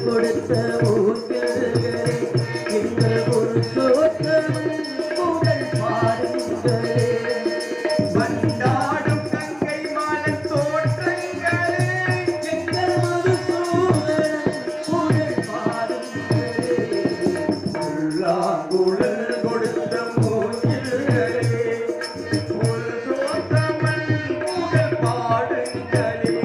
கொடுத்த ஊர்களே எங்கள் ஒரு சோற்றவன் புகழ் பாருங்களே வண்டாடும் கங்கை மாலை தோற்றங்களே எங்கள் மதுசூதனன் புகழ் பாருங்களே உள்ளாங்குழல் கொடுத்த மூங்கில்களே ஒரு சோற்றவன் புகழ் பாடுங்களே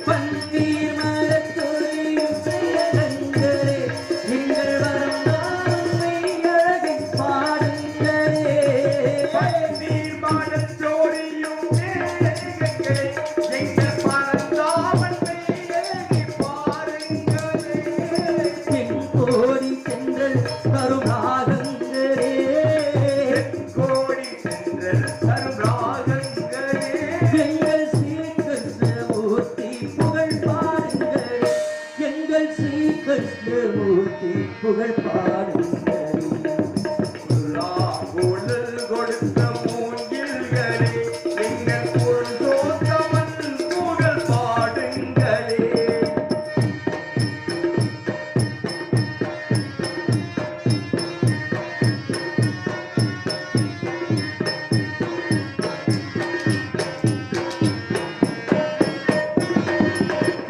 பன்னீர் மலர்தொழியும் சேரங்களே எங்கள் வரந்தாமை அழகை பாடுங்களே பன்னீர் மாடச் சோடியும் மேகங்களே எங்கள் பரந்தாமன் மேகி பாருங்களே தென்கோடி சென்றல் கருணாகங்களே கோடி சென்றல் தரும் ராகங்களே எங்கள் ஸ்ரீகிருஷ்ணமூர்த்தி புகழ் பாடுங்கள் எங்கள் ஸ்ரீகிருஷ்ணமூர்த்தி புகழ் பாடுங்கள் உள்ளாங்குழல் கொடுத்த மூங்கில்களே எங்கள் பொருளோத்தமன் புகழ் பாடுங்களே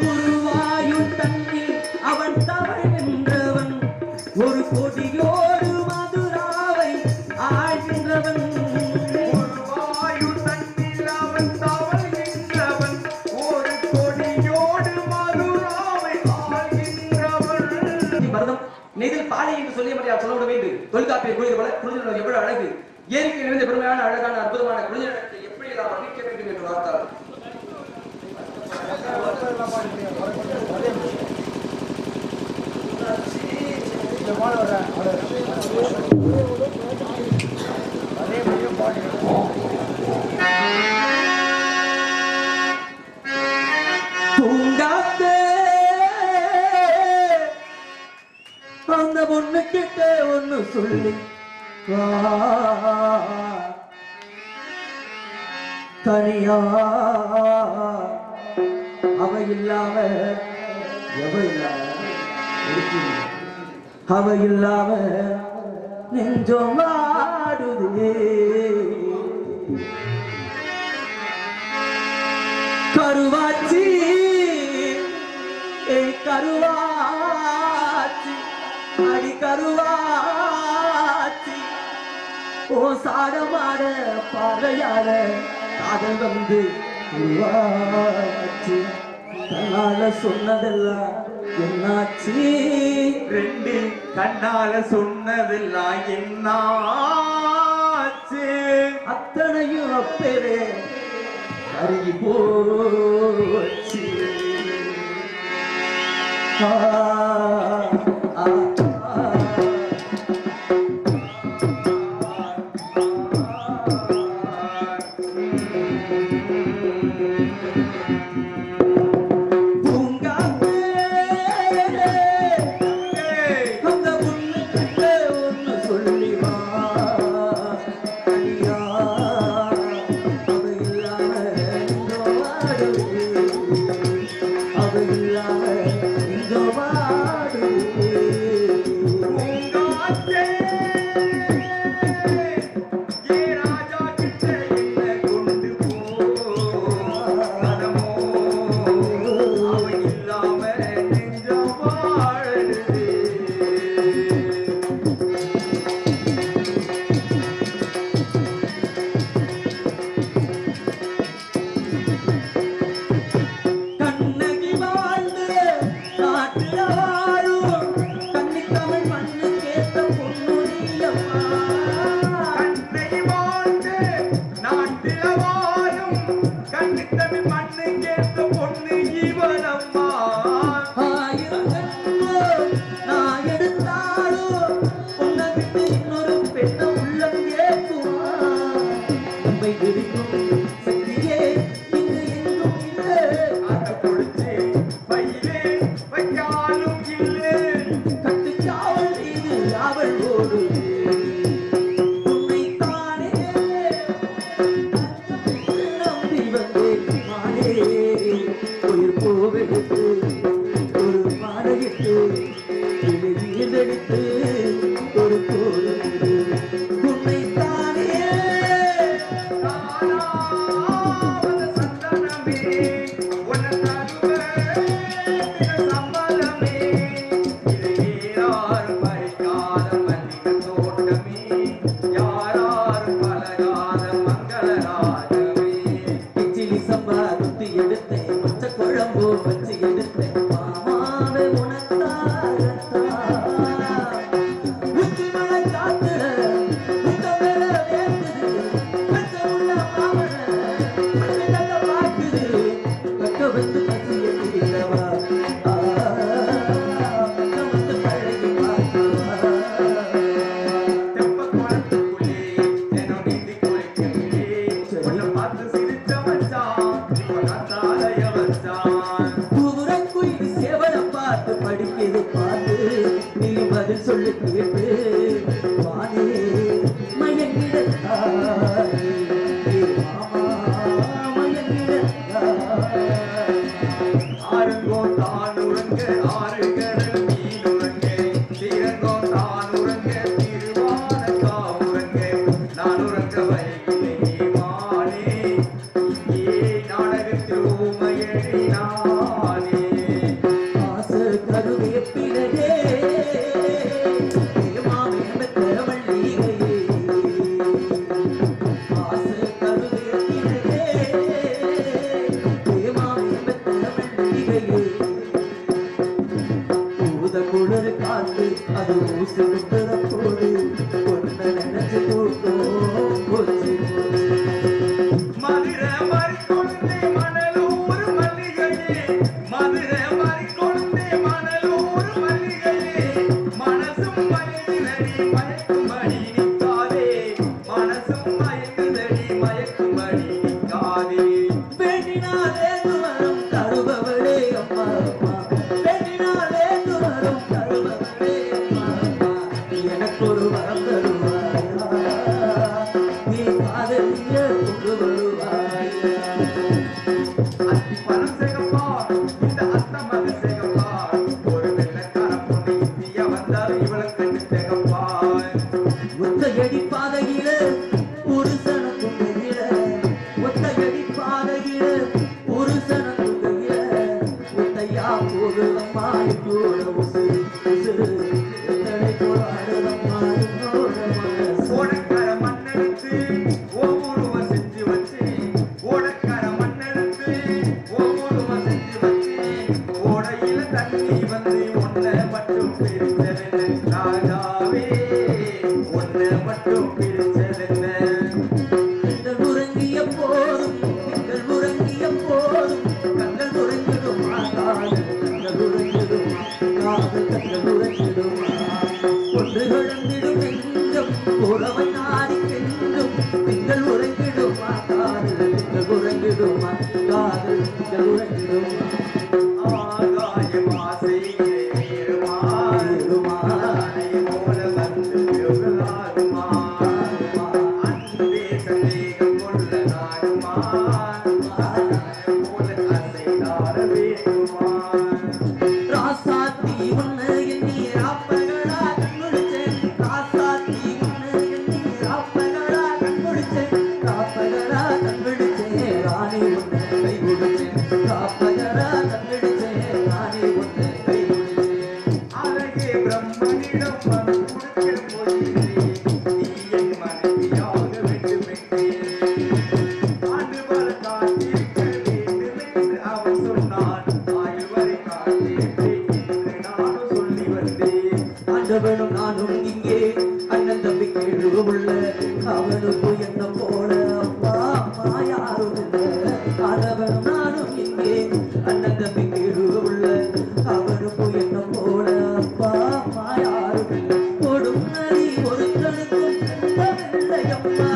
குருவாயூர் தன்னில் அவன் தவழ் நின்றவன் ஒரு கொடியோடு மதுராவை ஆழ்கின்றவன் வாயு தன்னில் அவன் தவழ்கின்றவன் ஒரு கொடியோடு மதுராவை ஆள்கின்றவன் பரதம் நெய்தில் பாலை என்று சொல்லிய முடியாது சொல்ல வேண்டும் தொல்காப்பிய குழுது போல குழுதினர் எவ்வளவு அழகு இயற்கை நிறைந்த பெருமையான அழகான அற்புதமான குழுதினத்தை எப்படி நாம் வர்ணிக்க வேண்டும் என்று பார்த்தால் தூங்காத்தே அந்த பொண்ணு கிட்ட ஒண்ணு சொல்லி வா. தனியா அவ இல்லாம எவ இல்லாம இருக்கிறீங்க. அவ இல்லாம நெஞ்சம் ஆடுதே கருவாச்சி ஏ கருவாச்சி அடி கருவாச்சி ஓ சாடமாட பார்வையாட காதல் வந்து கருவாச்சி தன்னால சொன்னதெல்லாம் என்னாச்சு ரெண்டு கண்ணால சொன்னதெல்லாம் என்னாச்சு அத்தனையும் அப்பவே கருகி போச்சு ஆ, ஆ, ஆ. பூங்காத்தே, அந்த பொண்ணுகிட்ட ஒண்ணு சொல்லி வா. அடியா, அவ இல்லாம இங்க வாடுது. அவ இல்லாம இங்க வாடுது. பூங்காற்றே, ஏ ராஜா கிட்ட என்ன கொண்டு போ. மனமோ, அவன் இல்லாம நெஞ்சம் வாழுது. கண்ணகி வாழ்ந்து நாட்டுல வாழும் கன்னித்தமிழ் மண்ணு கேட்ட பொண்ணு நீயம்மா. கண்ணை வாழ்ந்து நாட்டில வாழும் கண்ணித்தமிழ் மண்ணை கேட்ட பொண்ணு இவனம்மா. ஆயிரம் கண்ணோ நான் எடுத்தாலும் உன்னை விட்டு இன்னொரு பெண்ணை உள்ளம் ஏற்றுமா. உண்மை விரிக்கும் சக்தியே இங்கு எங்கும் இல்லை. அதை கொடுத்து பையிலே வைக்காலும் இல்லை. குத்தி எடுத்தேன் மொச்ச குழம்பு வச்சு எடுத்தேன் மாமாவே உனக்காகத்தான் உச்சி மலை காத்துல உங்க மேல வேர்க்குது வெச்ச உள்ள மாமன நல்ல பாக்குது கக்க வந்து பசிய பிடிக்கவா கக்க வந்து பழகி பார்க்கவா தெப்ப குளத்துக்குள்ளே என்னோ நீந்தி குளிக்கவில்லை உன்னை பார்த்து சிரிச்ச மச்சான் இப்ப காத்தாலய வச்சான் பூவுரக்குயில் சேவலம் பார்த்து படிக்கிறது பார்த்து நீ பதில் சொல்லு கேட்டு வானே மயங்கிடத்தாய் மாமா மயங்கிடத்தாய் ஆறுங்கோ தான் உறங்க ஆறுகள் மீன் உறங்க தீரங்கோ தான் உறங்க திருவான காவுறங்க நான் உறங்க வைக்கிறேன் மானே இங்கே நாடகத்தில் ஊமையடி நானே ஆசை கருவேப்பிலையே மாமே மெத்தவள்ளிகையே ஆசை கருவேப்பிலையே மாமே மெத்தவள்ளிகையே ஊத குளிர் காத்து அது ஊசி முட்டுற போது ஒன்ன நினைச்சு தூக்கம் போச்சு மதுரை மறிக்கொழுந்தே மணலூர் மல்லிகையே மதுரை மறிக்கொழுந்தே மணலூர் மல்லிகையே மனசும் மயங்குதடி மயக்குமடி நிற்காதே மனசும் மயங்குதடி மயக்குமடி நிற்காதே பெண்ணினாலே வரும் தருபவளே அம்மா அம்மா பெண்ணினாலே வரும் தருபவளே அம்மா அம்மா எனக்கு ஒரு வரம் தருவாயா நீ காதலிய கொண்டு வருவாயா அத்தி பணம் சேகப்பா இந்த அத்த மக சேகப்பா ஒரு வெள்ளக்கார பொண்ணு இந்தியா வந்தால் இவளை கண்டு சேகப்பா ஒத்தையடி பாதையில ஒரு சனக்கும் கையில ஒத்தையடி பாதையில ஒரு சனக்கும் கையில ஒத்தையா போகுதம்மா என்னோட உசுறு உசுறு எத்தனை போராடுதம்மா என்னோட மனசு ஓடக்கார மண்ணெடுத்து ஓமுருவ செஞ்சு வச்சு ஓடக்கார மண்ணெடுத்து ஓமுருவ செஞ்சு வச்சு ஓடையில தண்ணி வந்து ஒன்ன மட்டும் பிரிச்சதென்ன ராஜாவே ஒன்ன மட்டும் பிரிச்சதென்ன கண்கள் உறங்கிய போதும் கண்கள் உறங்கிய போதும் கண்கள் உறங்கிடுமா காதல் கண்கள் உறங்கிடுமா காதல் கண்கள் உறங்கிடுமா ஒன்று கலந்திடும் நெஞ்சம் உறவை நாடி கெஞ்சும் திங்கள் உறங்கிடுமா காதல் திங்கள் உறங்கிடுமா காதல் திங்கள் உறங்கிடுமா ஆகாயம் ஆசையிலே மீறுமா ஏறுமா அலை போல வந்து விழுகலாகுமா அன்பே சந்தேகம் கொள்ள நாடுமா போல அசைதாட வேண்டுமா ராசாத்தி ஒண்ணு எண்ணி ராப்பகளா கண்முழிச்சேன் ராசாத்தி ஒண்ணு எண்ணி ராப்பகளா கண்முழிச்சேன் ராப்பகளா கண்முழிச்சேன் ராணி ஒண்ணு கை கொடுத்தேன் ராப்பகளா கண்முழிச்சேன் ராணி ஒண்ணு கை கொடுத்தேன் அழகே பிரம்மனிடம் மனம் கொடுக்க போகிறே நீ என் மனைவியாக வேண்டுமென்றே ஆண்டு பல காத்திருக்க வேண்டுமென்று அவன் சொன்னான் ஆயுள் வரை காத்திருப்பேன் என்று நானும் சொல்லி வந்தேன் ஆண்டவனும் நானும் இங்கே அண்ணன் தம்பி கேழுவுள்ள அவனுக்கு என்ன போல அப்பா அம்மா யாரும் இல்லை ஆண்டவனும் நானும் இங்கே அண்ணன் தம்பி கேழுவுள்ள அவனுக்கு என்ன போல அப்பா அம்மா யாரும் இல்லை ஓடும் நதி ஒருத்தனுக்கும் சுத்தமில்லை அம்மா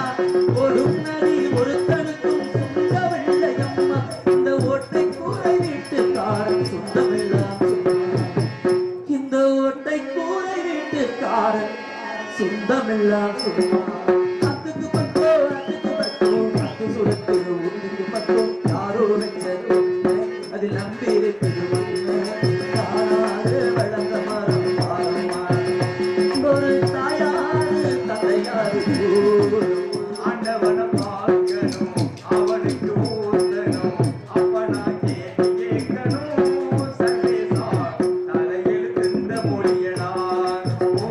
ஓடும் நதி ஒருத்தனுக்கும் சுத்தமில்லை அம்மா இந்த ஓட்டை கூரை வீட்டுக்காரன் சுத்தமில்லாம் இந்த ஓட்டை கூரை வீட்டுக்காரன் சொந்தமெல்லாம் சும்மா அத்துக்கு பட்டோ அத்து சுரத்து ஊத்துக்கு பட்டோ யாரோ வச்ச தொண்டை அதில் நம்பி இருக்குது காணாது வளர்ந்த மரம் பாருமா ஒரு தாயாரு தந்தையாரு ஆண்டவனை பார்க்கணும் அவனுக்கு ஊத்தணும் அப்பனா கேட்கணும் சர்வேசா தலையெழுத்திருந்த மொழியடா ஓ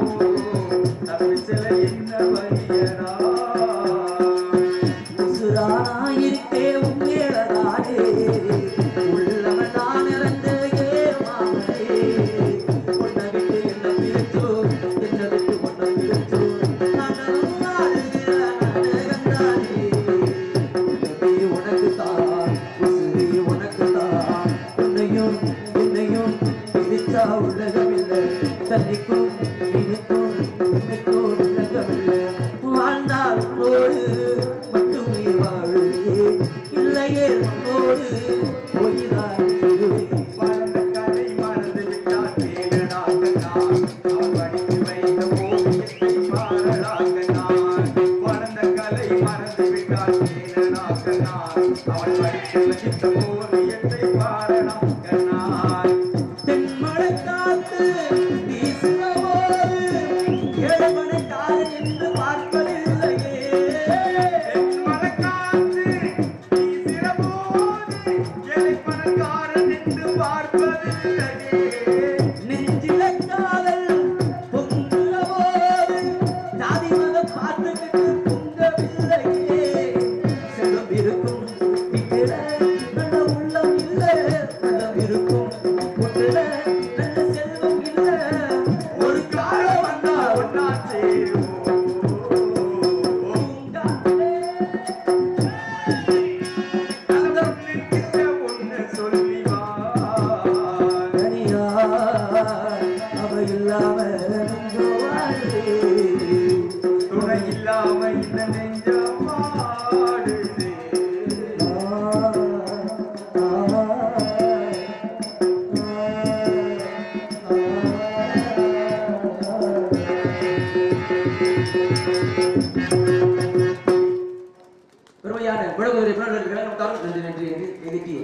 தப்பிச்சல என்ன வழியடா போது என்னை பாரலாம் கண்ணாய் தென்மழை காத்து வீசுகிற போது ஏழுமலைக்காரன் என்று பார்ப்பதில்லையே. மனக்காற்று வீசிற போது ஏழை பணக்காரன் என்று பார்ப்பதில்லையே நெஞ்சில காதல் பொங்குகிற போது ஜாதி மதம் பார்த்துக்கிட்டு பொங்கவில்லையே. செல்வம் இருக்கும் வீட்டில நல்ல உள்ளம் இல்லை, உள்ளம் இருக்கும் வீட்டில நல்ல செல்வம் இல்லை. ஒரு காலம் வந்தா ஒன்னா சேருவோம் பூங்காற்றே. கிட்ட ஒன்னு சொல்லி வா தனியாய் அவ இல்லாம நெஞ்சோ வாழுதே. துணை இல்லாம இந்த நெஞ்சம் வாடுதே பெருமையான விளங்குவதை நன்றி நன்றி எதிர்த்தி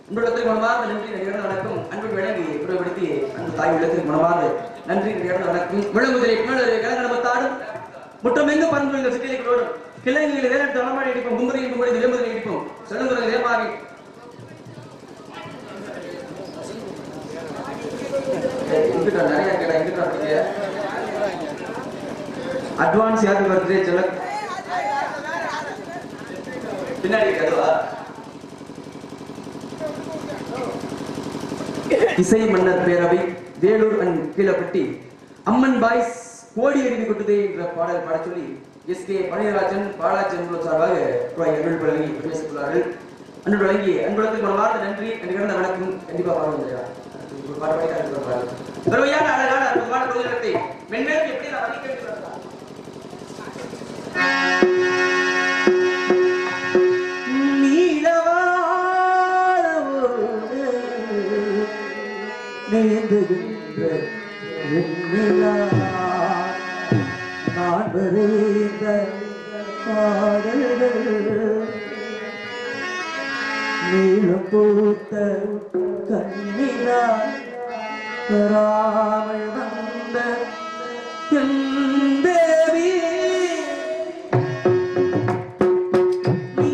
உங்களிடத்தில் மனமார்ந்த நன்றி நடிகர்கள் வணக்கம் அன்பு விளங்கி புறப்படுத்தி அந்த தாய் உள்ளத்தில் மனமார்ந்த நன்றி நடிகர்கள் வணக்கம் விளங்குவதை கலங்கடமத்தாடும் முற்றம் எங்கு பண்பு இந்த சிட்டிகளோடும் கிளைகளில் வேறு தளமாடி அடிப்போம் கும்பரையும் கும்படி விளம்புதை அடிப்போம் செல்லுங்குறை வேமாவி நிறைய கேட்டா எங்கிட்ட அட்வான்ஸ் ஹாப்பி பர்த்டே சொல்ல பின்னாடி கதவா இசை மன்னர் பேரவை Vellore and Keezhapatti Amman boys கோடி அருவி கொட்டுதே என்ற பாடல் பாட சொல்லி எஸ்கே பழனிராஜன் பாலாஜன் சார்பாக ரூபாய் 200 வழங்கி பிரவேசித்துள்ளார்கள். அன்பு வழங்கி அன்புலத்துக்கு மனமார்ந்த நன்றி நடிகர்ந்த வணக்கம். கண்டிப்பா பாருங்க பெருமையான அழகான அற்புதமான பொதுநலத்தை மென்மேலும் எப்படி நான் வகிக்கிறேன் நீந்துகின்ற வெண்ணிலா நான் வரைந்த பாடல்கள் நீளம் பூத்த கண்ணிலா பெறாமல் வந்த என் தேவி நீ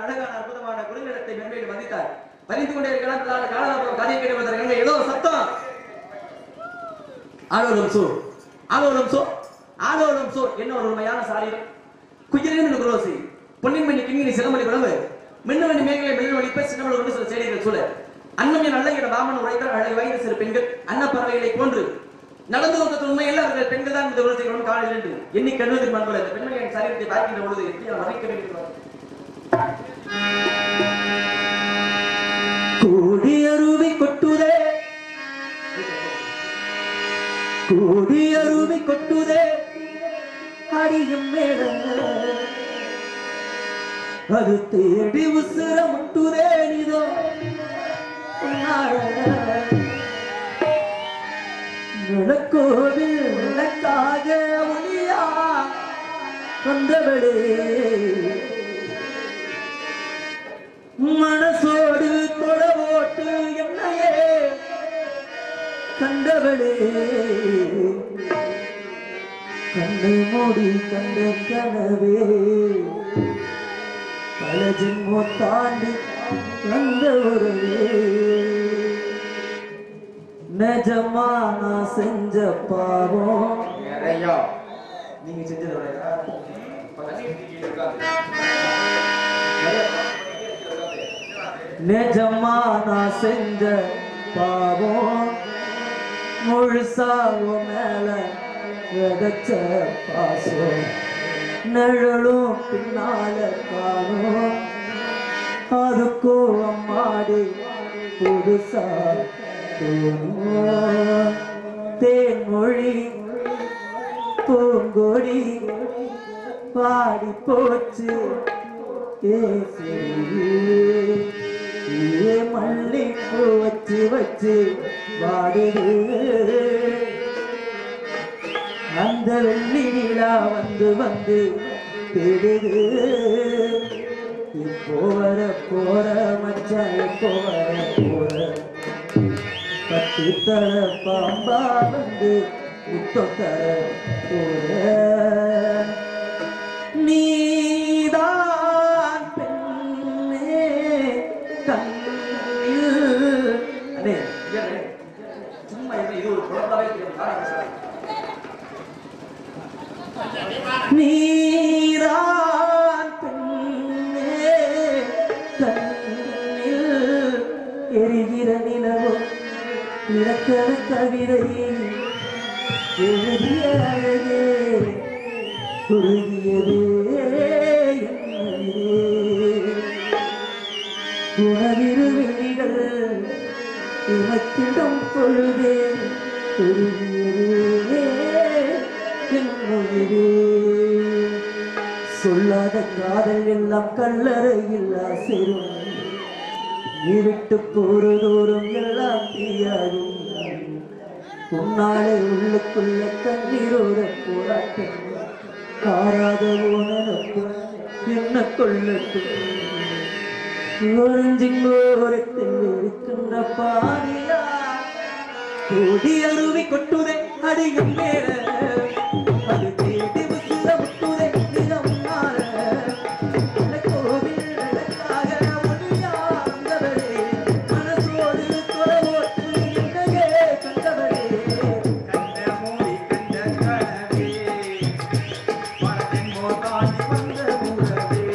அழகான அற்புதமான குறுநிலத்தை மென்மையில் வந்தித்தார். வலிந்து கொண்டே இருக்கலாம் காலதாபுரம் கதையை கேட்டு ஏதோ சத்தம். ஆலோலம் சோ ஆலோலம் சோ ஆலோலம் சோ என்ன ஒரு உண்மையான சாரீரம் குயிலின் குரோசி பொன்னின் மணி கிண்ணினி சிலமணி குழம்பு மின்னமணி மேகலை மெல்லின் ஒளிப்ப சின்னமலை கொண்டு சில செய்திகள் சூழ அன்னமின் நல்ல இட வாமன் உரைத்தால் அழகை வாய்ந்த சிறு பெண்கள் அன்னப்பறவைகளை போன்று நடந்து கொண்ட உண்மையில் அவர்கள் பெண்கள் தான் இந்த குலத்தைகளும் காலையில் என்று எண்ணி கண்ணுவதில் மண்போல இந்த பெண்மணியின் சரீரத்தை பார்க்கின்ற பொழுது எப்படி மறைக்க வேண்டும். கோடி அருவி கொட்டுதே கோடி அருவி கொட்டுதே அடியும் மேல அது தேடி உசுர முட்டுதே நீதோ விளக்கோவில் விளக்காக ஒளியா வந்தவளே மனசோடு தொட என்னையே கண்டவளே கண்ணை மூடி கண்ட கனவே பல ஜென்மோ தாண்டி வந்தவரே நிஜமா நான் செஞ்ச பாவம் நீங்க செஞ்சது நிஜமா நான் செஞ்ச பாவம் முழுசாவோ மேல விதச்ச பாசம் நிழலும் பின்னால காணும் அதுக்கோ அம்மாடி புதுசா தோணும் தேன்மொழி பூங்கொடி பாடி போச்சு மல்லிப்பூ வச்சு வச்சு வாடுது அந்த வெள்ளி நிலா வந்து வந்து தேடுது இப்போ வர போற மச்சான் இப்போ வர போற பத்து தர பாம்பா வந்து முத்தம் தர போற நீதான் பெண்ணே கண்ணில் அடே சும்மா இது ஒரு குழந்தையே நீதான் பெண்ணே கண்ணில் எரிகிற நிலவோ இலக்கண கவிதை எழுதிய அழகே குறுகியதே உணவிரு வெளிகள் இமத்திடம் பொழுதே குறுகியதே சொல்லாத காதல் எல்லாம் கல்லறையில் சேரும் நீ விட்டு போறதோறும் எல்லாம் தீயாகும் உன்னாலே உள்ளுக்குள்ள கண்ணீரோட போராட்டம் காராத உணர்க்கும் என்ன கொள்ளட்டும் ஓரத்தில் இருக்கின்ற பாடியா கோடி அருவி கொட்டுதே அடியும் மேல அது தேடி விசுல முட்டுதே நிலம் மாற கோவில் விளக்காக ஒளியா வந்தவரே மனசோடு தொலைவோட்டு என்னையே கண்டவரே கண்ண மூடி கண்ட கனவே பரதென்மோ தாண்டி வந்த உறவே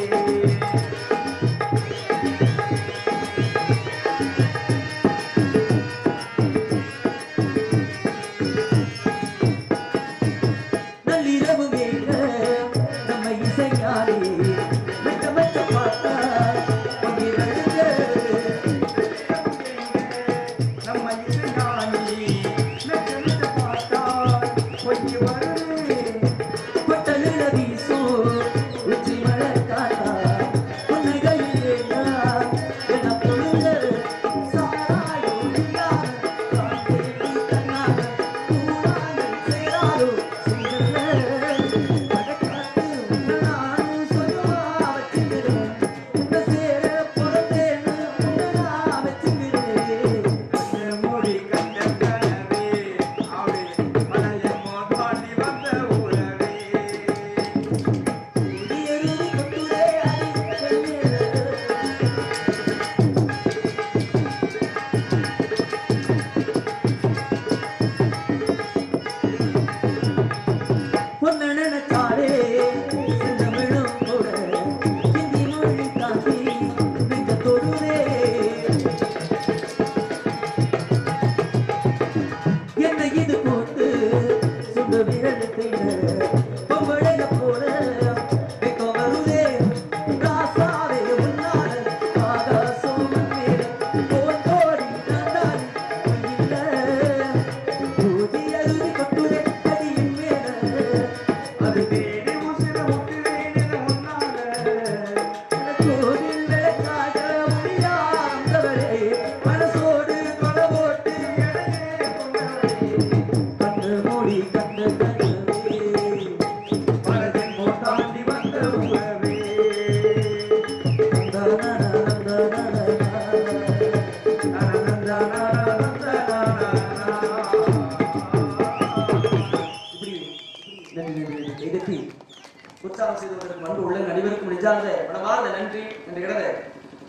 நெஞ்சார்ந்த மனமார்ந்த நன்றி என்று கிடந்த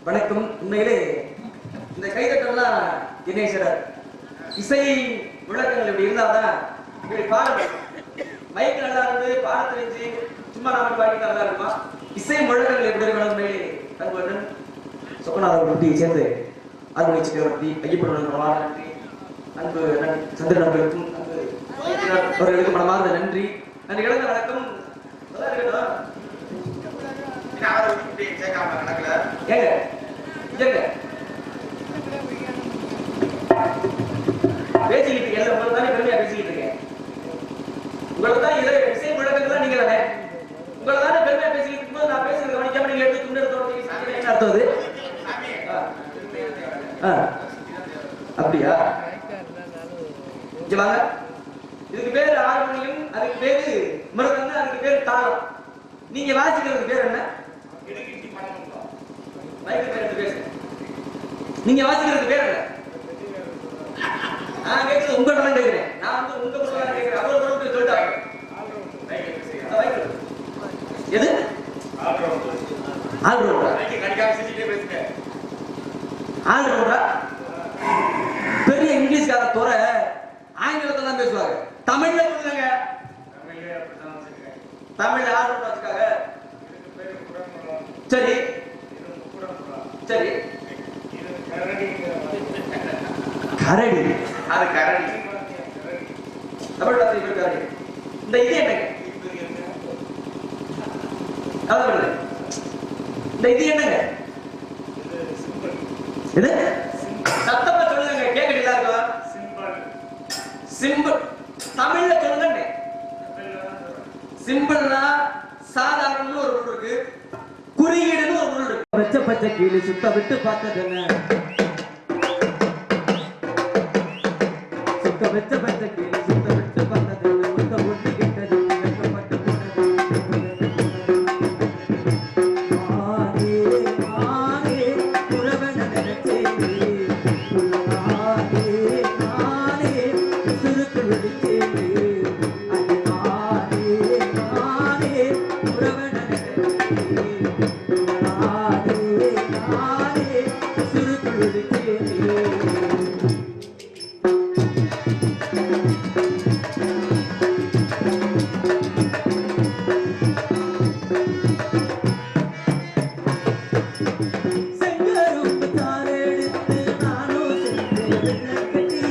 வணக்கம். உண்மையிலே இந்த கைதட்டெல்லாம் தினேஸ்வரர் இசை முழக்கங்கள் இப்படி இருந்தாதான் இப்படி பாடல் மைக் நல்லா இருந்து பாட தெரிஞ்சு சும்மா நாம பாடிட்டு நல்லா இருக்குமா? இசை முழக்கங்கள் எப்படி இருக்கணும்? உண்மையிலே தங்குவன் சொக்கநாதர் குட்டியை சேர்ந்து அருணை சக்கரவர்த்தி ஐயப்பன் மனமார்ந்த நன்றி. அன்பு சந்திரன் அவர்களுக்கும் அன்பு அவர்களுக்கு மனமார்ந்த நன்றி. நன்றி கிடந்த வணக்கம். நல்லா இருக்கட்டும். ஏங்க ஏங்க பேசிக்கிட்டு இருக்கேன். உங்களை தானே பெருமையா பேசிக்கிட்டு இருக்கேன். உங்களை தான் இசை முழக்கங்கள்லாம் நீங்க தானே. உங்களை தானே பெருமையா பேசிக்கிட்டு இருக்கும்போது நான் பேசுறது கவனிக்காம நீங்க எடுத்து துண்டு எடுத்து என்ன அர்த்தம் அது? அப்படியா? இங்க வாங்க. இதுக்கு பேரு ஹார்மோனியம், அதுக்கு பேரு மிருதங்கம், அதுக்கு பேரு தாளம். நீங்க வாசிக்கிறதுக்கு பேர் என்ன? நீங்க வாசிக்கிறதுக்கு பேர் என்ன? நான் கேட்கறது உங்கள்ட்ட தான் கேட்கிறேன். நான் வந்து உங்க பக்கம் கேட்கிறேன். அவர் பக்கம் சொல்லிட்டாங்க. எது? ஆல்ரவுண்டரா? ஆல்ரவுண்டரா? பெரிய இங்கிலீஷ்கார துறை ஆங்கிலத்தை தான் பேசுவாங்க. தமிழ்ல சொல்லுங்க. தமிழ் ஆல்ரவுண்டர் வச்சுக்காங்க. சரி சரி. கரடி. அது கரடி. தமிழ் வார்த்தை பேர் கரடி. இந்த இது என்னங்க? அதாவது இந்த இது என்னங்க? இது சத்தமா சொல்லுங்க, கேட்கறீங்களா? இருக்கும் சிம்பிள். தமிழ்ல சொல்லுங்க. சிம்பிள்னா சாதாரண ஒரு பொருள் இருக்கு, குறியீடுன்னு ஒரு பொருள் இருக்கு. பச்சை பச்சை கீழே சுத்த விட்டு பார்த்தது என்ன? சுத்த பச்சை பச்சை கீழே சுத்த விட்டு பார்த்தது என்ன? முத்த ஒட்டு கிட்டது வெட்கப்பட்டு போனது. ஆனே ஆனே உறவன நினைச்சேனே, ஆனே ஆனே சுருக்கு விடுச்சேனே, அது ஆனே ஆனே உறவன நினைச்சேனே, ஆனே ஆனே சுருக்கு விடுச்சேனே. செங்கரும்பு தாரெடுத்து நானும் செஞ்சேன் வெள்ளக்கட்டி,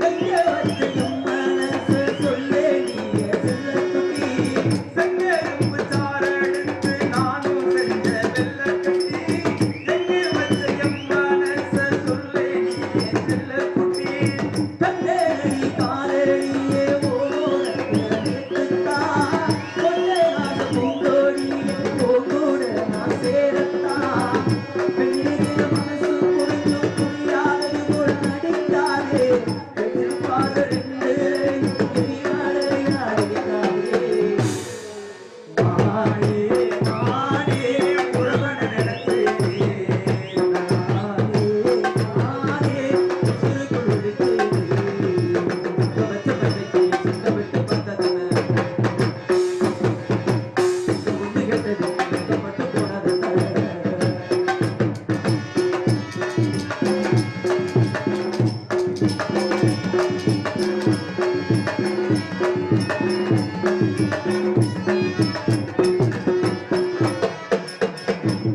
கைய வச்சதும் மனசு சொல்லே நீய செல்லக்குட்டி. செங்கரும்பு சாரெடுத்து நானும் செஞ்ச வெள்ளக்கட்டி, கைய வச்ச என் மனச சொல்லே நீ செல்லக்குட்டி. கண்டேனடி காலடியே ஓரோரத்தை நிறுத்துத்தா, கொண்டேனாத பூங்கோடியே போகூட நான் சேரத்தா. பெண்ணின மனசு புரிஞ்சும் புரியாதது போல் நடிக்காதே, எதிர்பார்த்த ரெண்டு எரியாடை அடிக்காதே. மானே மானே உறவன நினைச்சேனே, நானே நானே சுருக்குள் விடுச்சேனே, வச்ச பச்சைக்கு சுத்த விட்டு பார்த்ததுன்னு ஒண்ணு கெட்டது வெட்கப்பட்டு போனதுன்னு.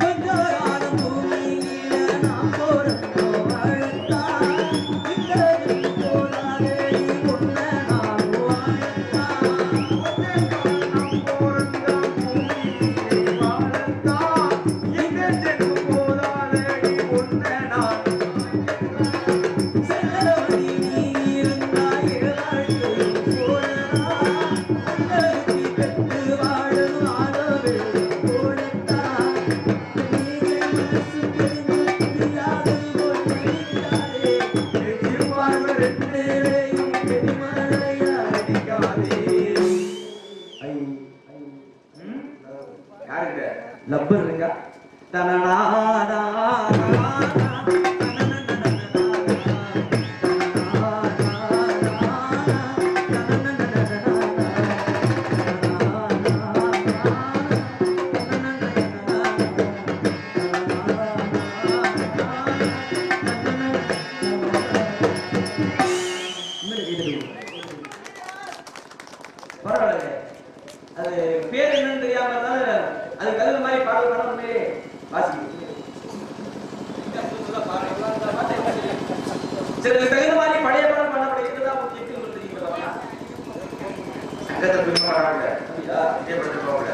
கொஞ்சோரான பூமியில நான் போறப்போ அழுத்தா, இங்கேயும் போராதேடி உன்னை நான் வாழத்தா. செல்லவழி நீ இருந்தா ஏழாழ்க்கையும் போடலாம், உள்ளருத்தி பெற்று வாழும் ஆடவெள்ளி போடத்தா. நீங்க மனசு தெரிஞ்சு புரியாதது போல் நடிக்காதே, எதிர்பார்வ ரெண்டேரையும் பெருமழையா அடிக்காதே. ஐ ஐ யாருக்கு? லப்பர் இருக்கா? அங்கத்தை பின்ன வராங்க இதே படத்துல போகல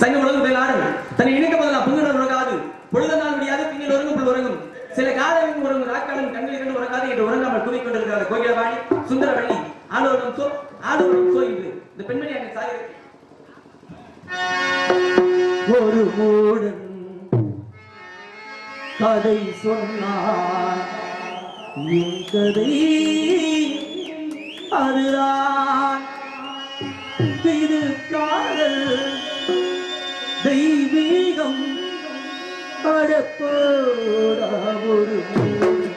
சங்கம் உலகத்தில் ஆடும் தன்னை இணைக்க போதெல்லாம் புங்குடன் உறங்காது பொழுது நாள் முடியாது பின்னில் உறங்கும் புல் உறங்கும் சில காதலும் உறங்கும் ராக்காலும் கண்கள் இரண்டு உறங்காது என்று உறங்காமல் கூறிக்கொண்டிருக்கிறார் கோகிலவாணி சுந்தரவள்ளி ஆலோரம் சோ என்று இந்த பெண்மணி அங்கே சாகிறது. ஒரு மூடன் கதை சொன்னான் என் கதை அதுதான் இது காதல் தெய்வீகம் அடப்போடா ஒரு மூடன்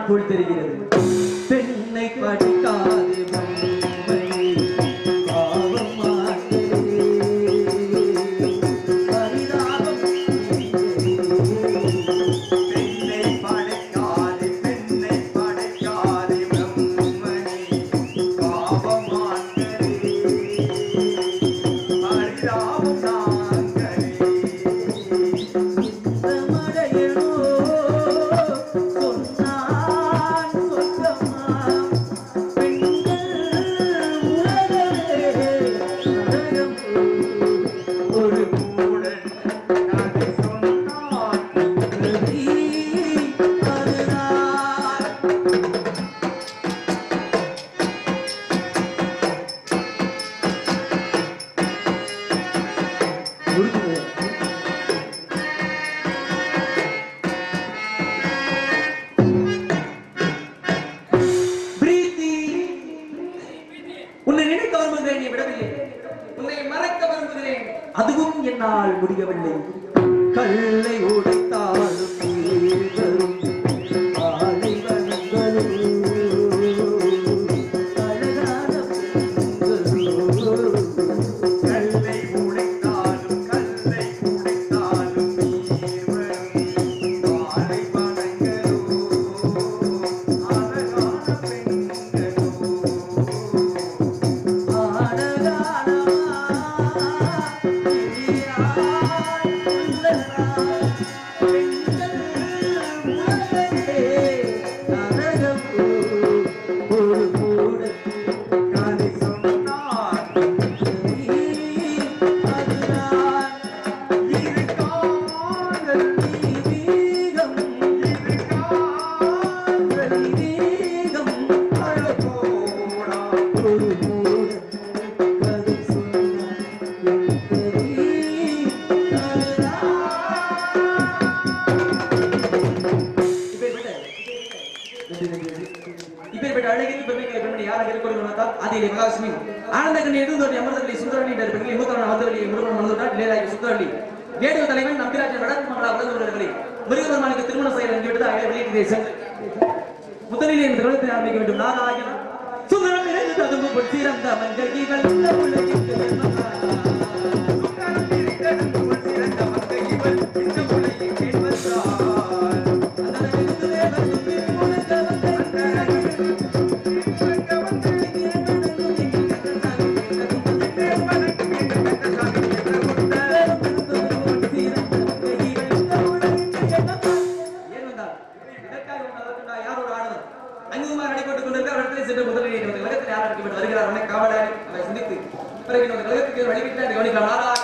போல் தெரிகிறது. பெண்ணை படிக்காது அதுவும் என்னால் முடியவில்லை. கல்லை உடைத்தாலும் நீர்களும் பாலைவனங்களும் அழகான பெண்களும் கல்லை உடைத்தாலும் நீர்களும் பாலைவனங்களும் அழகான பெண்களும் மகாலட்சுமி ஆனந்த கண்ணி எழுந்தோடி அமர்ந்தவள்ளி சுந்தரவள்ளி என்ற பெண்களை மூத்தவன் அவந்தவள்ளி முருகன் மனதுடன் இளையராஜா சுந்தரவள்ளி வேடுவ தலைவன் நம்பிராஜன் வடக்கு மாமலா வளர்ந்தவர்களை முருகபெருமானுக்கு திருமணம் செய்ய வேண்டிவிட்டது அங்கே வெளியிட்டதை சென்று முதலில் இந்த குலத்தை ஆரம்பிக்க வேண்டும். நாராயணன் சுந்தரம் இணைந்து ததும்பு பொற்சிறந்த மஞ்சகிகள் வருகிறார் காவலாளி சிந்தித்து பிறகு கழகத்துக்கு வழிவிட்டு கவனிக்கலாம்.